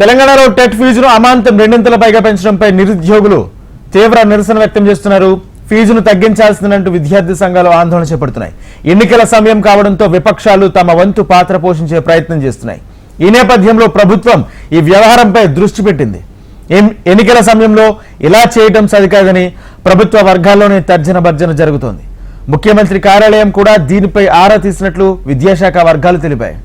తెలంగాణలో టెట్ ఫీజును అమాంతం రెండింతల పైగా పెంచడంపై నిరుద్యోగులు తీవ్ర నిరసన వ్యక్తం చేస్తున్నారు. ఫీజును తగ్గించాల్సిందంటూ విద్యార్థి సంఘాలు ఆందోళన చేపడుతున్నాయి. ఎన్నికల సమయం కావడంతో విపక్షాలు తమ వంతు పాత్ర పోషించే ప్రయత్నం చేస్తున్నాయి. ఈ నేపథ్యంలో ప్రభుత్వం ఈ వ్యవహారంపై దృష్టి పెట్టింది. ఎన్నికల సమయంలో ఇలా చేయడం సరికాదని ప్రభుత్వ వర్గాల్లోనే తర్జన భర్జన జరుగుతోంది. ముఖ్యమంత్రి కార్యాలయం కూడా దీనిపై ఆరా తీసినట్లు విద్యాశాఖ వర్గాలు తెలిపాయి.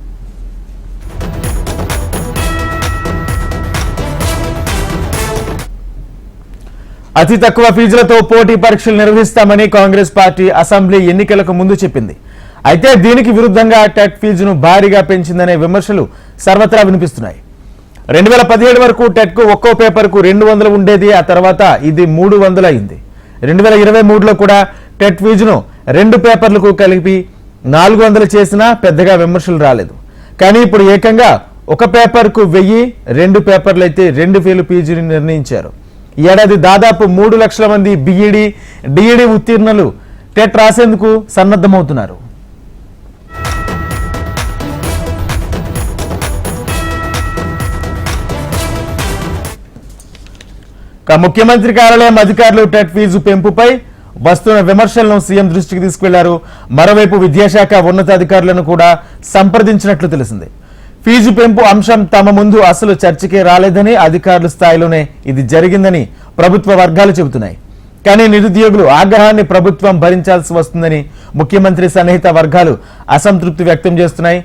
అతి తక్కువ ఫీజులతో పోటీ పరీక్షలు నిర్వహిస్తామని కాంగ్రెస్ పార్టీ అసెంబ్లీ ఎన్నికలకు ముందు చెప్పింది. అయితే దీనికి విరుద్ధంగా టెట్ ఫీజును భారీగా పెంచిందనే విమర్శలు సర్వత్రా వినిపిస్తున్నాయి. 2017 వరకు టెట్ కు ఒక్కో పేపర్ కు 200 ఉండేది. ఆ తర్వాత ఇది 300 అయింది. 2023లో కూడా టెట్ ఫీజును 2 పేపర్లకు కలిపి 400 చేసినా పెద్దగా విమర్శలు రాలేదు. కానీ ఇప్పుడు ఏకంగా ఒక పేపర్ కు 1000, 2 పేపర్లు అయితే 2000 ఫీజుని నిర్ణయించారు. ఈ ఏడాది దాదాపు 3 లక్షల మంది బిఈడి, డిఈడి ఉత్తీర్ణులు టెట్ రాసేందుకు సన్నద్ధమవుతున్నారు. ముఖ్యమంత్రి కార్యాలయం అధికారులు టెట్ ఫీజు పెంపుపై వస్తున్న విమర్శలను సీఎం దృష్టికి తీసుకువెళ్లారు. మరోవైపు విద్యాశాఖ ఉన్నతాధికారులను కూడా సంప్రదించినట్లు తెలిసింది. ఫీజు పెంపు అంశం తమ ముందు అసలు చర్చకే రాలేదని, అధికారుల స్థాయిలోనే ఇది జరిగిందని ప్రభుత్వ వర్గాలు చెబుతున్నాయి. కానీ నిరుద్యోగులు ఆగ్రహాన్ని ప్రభుత్వం భరించాల్సి వస్తుందని ముఖ్యమంత్రి సన్నిహిత వర్గాలు అసంతృప్తి వ్యక్తం చేస్తున్నాయి.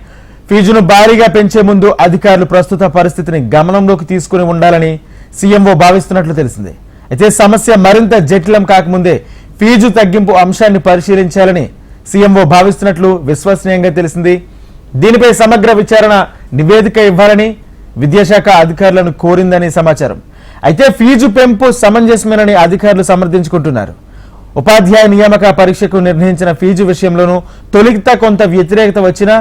ఫీజును భారీగా పెంచే ముందు అధికారులు ప్రస్తుత పరిస్థితిని గమనంలోకి తీసుకుని ఉండాలని సీఎంఓ భావిస్తున్నట్లు తెలిసింది. అయితే సమస్య మరింత జటిలం కాకముందే ఫీజు తగ్గింపు అంశాన్ని పరిశీలించాలని సీఎంఓ భావిస్తున్నట్లు విశ్వసనీయంగా తెలిసింది. దీనిపై సమగ్ర విచారణ నివేదిక ఇవ్వాలని విద్యాశాఖ అధికారులను కోరిందని సమాచారం. అయితే ఫీజు పెంపు సమంజసమేనని అధికారులు సమర్థించుకుంటున్నారు. ఉపాధ్యాయ నియామక పరీక్షకు నిర్ణయించిన ఫీజు విషయంలోనూ తొలిత కొంత వ్యతిరేకత వచ్చినా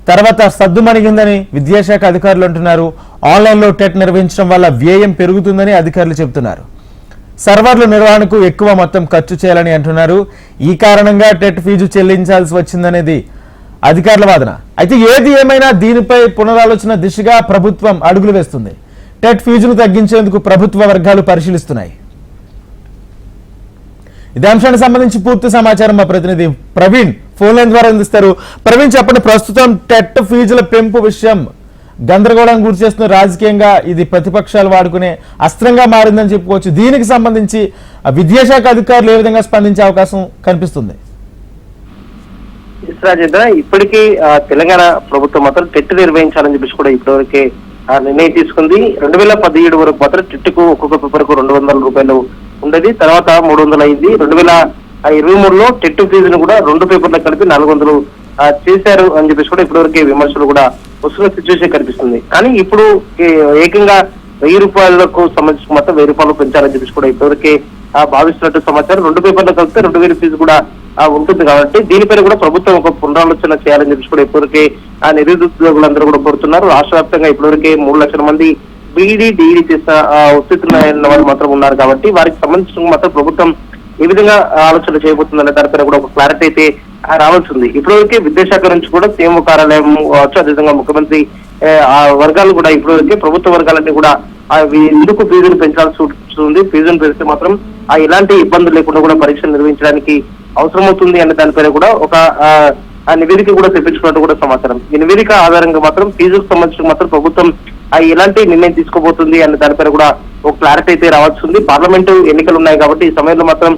తర్వాత సద్దుమణిగిందని విద్యాశాఖ అధికారులు అంటున్నారు. ఆన్లైన్లో టెట్ నిర్వహించడం వల్ల వ్యయం పెరుగుతుందని అధికారులు చెబుతున్నారు. సర్వర్ల నిర్వహణకు ఎక్కువ మొత్తం ఖర్చు చేయాలని అంటున్నారు. ఈ కారణంగా టెట్ ఫీజు చెల్లించాల్సి వచ్చిందనేది అధికారుల వాదన. అయితే ఏది ఏమైనా దీనిపై పునరాలోచన దిశగా ప్రభుత్వం అడుగులు వేస్తుంది. టెట్ ఫీజును తగ్గించేందుకు ప్రభుత్వ వర్గాలు పరిశీలిస్తున్నాయి. ఇదే అంశానికి సంబంధించి పూర్తి సమాచారం మా ప్రతినిధి ప్రవీణ్ ఫోన్ లైన్ ద్వారా అందిస్తారు. ప్రవీణ్, చెప్పండి, ప్రస్తుతం టెట్ ఫీజుల పెంపు విషయం గందరగోళం గురి చేస్తున్న, రాజకీయంగా ఇది ప్రతిపక్షాలు వాడుకునే అస్త్రంగా మారిందని చెప్పుకోవచ్చు. దీనికి సంబంధించి విద్యాశాఖ అధికారులు ఏ విధంగా స్పందించే అవకాశం కనిపిస్తుంది? రాజేంద్ర, ఇప్పటికీ తెలంగాణ ప్రభుత్వం మాత్రం టెట్ నిర్వహించాలని చెప్పేసి కూడా ఇప్పటివరకే నిర్ణయం తీసుకుంది. 2017 వరకు మాత్రం టెట్ కు ఒక్కొక్క పేపర్ కు 200 రూపాయలు ఉండేది. తర్వాత 300 అయింది. 2023లో టెట్ ఫీజును కూడా 2 పేపర్లకు కలిపి 400 చేశారు అని చెప్పేసి కూడా ఇప్పటివరకే విమర్శలు కూడా వస్తున్న సిచ్యువేషన్ కనిపిస్తుంది. కానీ ఇప్పుడు ఏకంగా 1000 రూపాయలకు సంబంధించి మాత్రం 1000 రూపాయలు పెంచాలని చెప్పేసి కూడా ఇప్పటివరకే భావిస్తున్నట్టు సమాచారం. 2 పేపర్లు కలిపితే 2000 ఫీజు కూడా ఉంటుంది. కాబట్టి దీనిపైన కూడా ప్రభుత్వం ఒక పునరాలోచన చేయాలని చెప్పి కూడా ఇప్పటివరకే నిరుద్యోగులందరూ కూడా కోరుతున్నారు. రాష్ట్ర వ్యాప్తంగా ఇప్పటివరకే 3 లక్షల మంది బీఈడి, డిఈడి చేసిన ఉత్తీర్ణులైన వారు మాత్రం ఉన్నారు. కాబట్టి వారికి సంబంధించిన మాత్రం ప్రభుత్వం ఏ విధంగా ఆలోచన చేయబోతుందనే దానిపైన కూడా ఒక క్లారిటీ అయితే రావాల్సింది. ఇప్పటివరకే విద్యాశాఖ నుంచి కూడా సీఎం కార్యాలయం వచ్చు, అదేవిధంగా ముఖ్యమంత్రి వర్గాలు కూడా ఇప్పటివరకే ప్రభుత్వ వర్గాలన్నీ కూడా ఎందుకు ఫీజును పెంచాల్సి ఉంటుంది, ఫీజును పెంచితే మాత్రం ఎలాంటి ఇబ్బందులు లేకుండా కూడా పరీక్షలు నిర్వహించడానికి అవసరమవుతుంది అనే దానిపైన కూడా ఒక నివేదిక కూడా తెప్పించుకున్నట్టు కూడా సమాచారం. ఈ నివేదిక ఆధారంగా మాత్రం ఫీజుకు సంబంధించి మాత్రం ప్రభుత్వం ఎలాంటి నిర్ణయం తీసుకోబోతుంది అనే దానిపైన కూడా ఒక క్లారిటీ అయితే రావాల్సింది. పార్లమెంటు ఎన్నికలు ఉన్నాయి కాబట్టి ఈ సమయంలో మాత్రం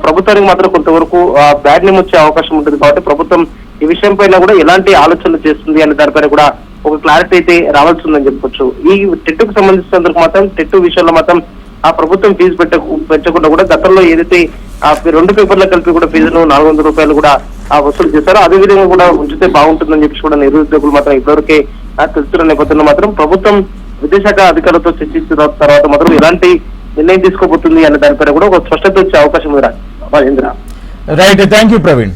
ప్రభుత్వానికి మాత్రం కొంతవరకు బ్యాడ్ నేమ్ వచ్చే అవకాశం ఉంటుంది. కాబట్టి ప్రభుత్వం ఈ విషయం పైన కూడా ఎలాంటి ఆలోచనలు చేస్తుంది అనే దానిపైన కూడా ఒక క్లారిటీ అయితే రావాల్సిందని చెప్పొచ్చు. ఈ టెట్ కు సంబంధించినందుకు మాత్రం టెట్ విషయంలో మాత్రం ప్రభుత్వం ఫీజు పెంచకుండా కూడా గతంలో ఏదైతే 2 పేపర్లకు కలిపి కూడా ఫీజును 400 రూపాయలు కూడా వసూలు చేశారో అదే విధంగా కూడా ఉంచితే బాగుంటుందని చెప్పి కూడా నిరుద్యోగులు మాత్రం ఇప్పటివరకే తెలుస్తున్న నేపథ్యంలో మాత్రం ప్రభుత్వం విద్యాశాఖ అధికారులతో చర్చించిన తర్వాత మాత్రం ఎలాంటి నిర్ణయం తీసుకోబోతుంది అనే దానిపైన కూడా ఒక స్పష్టత వచ్చే అవకాశం ఉంది. Rajendra, right, thank you Praveen.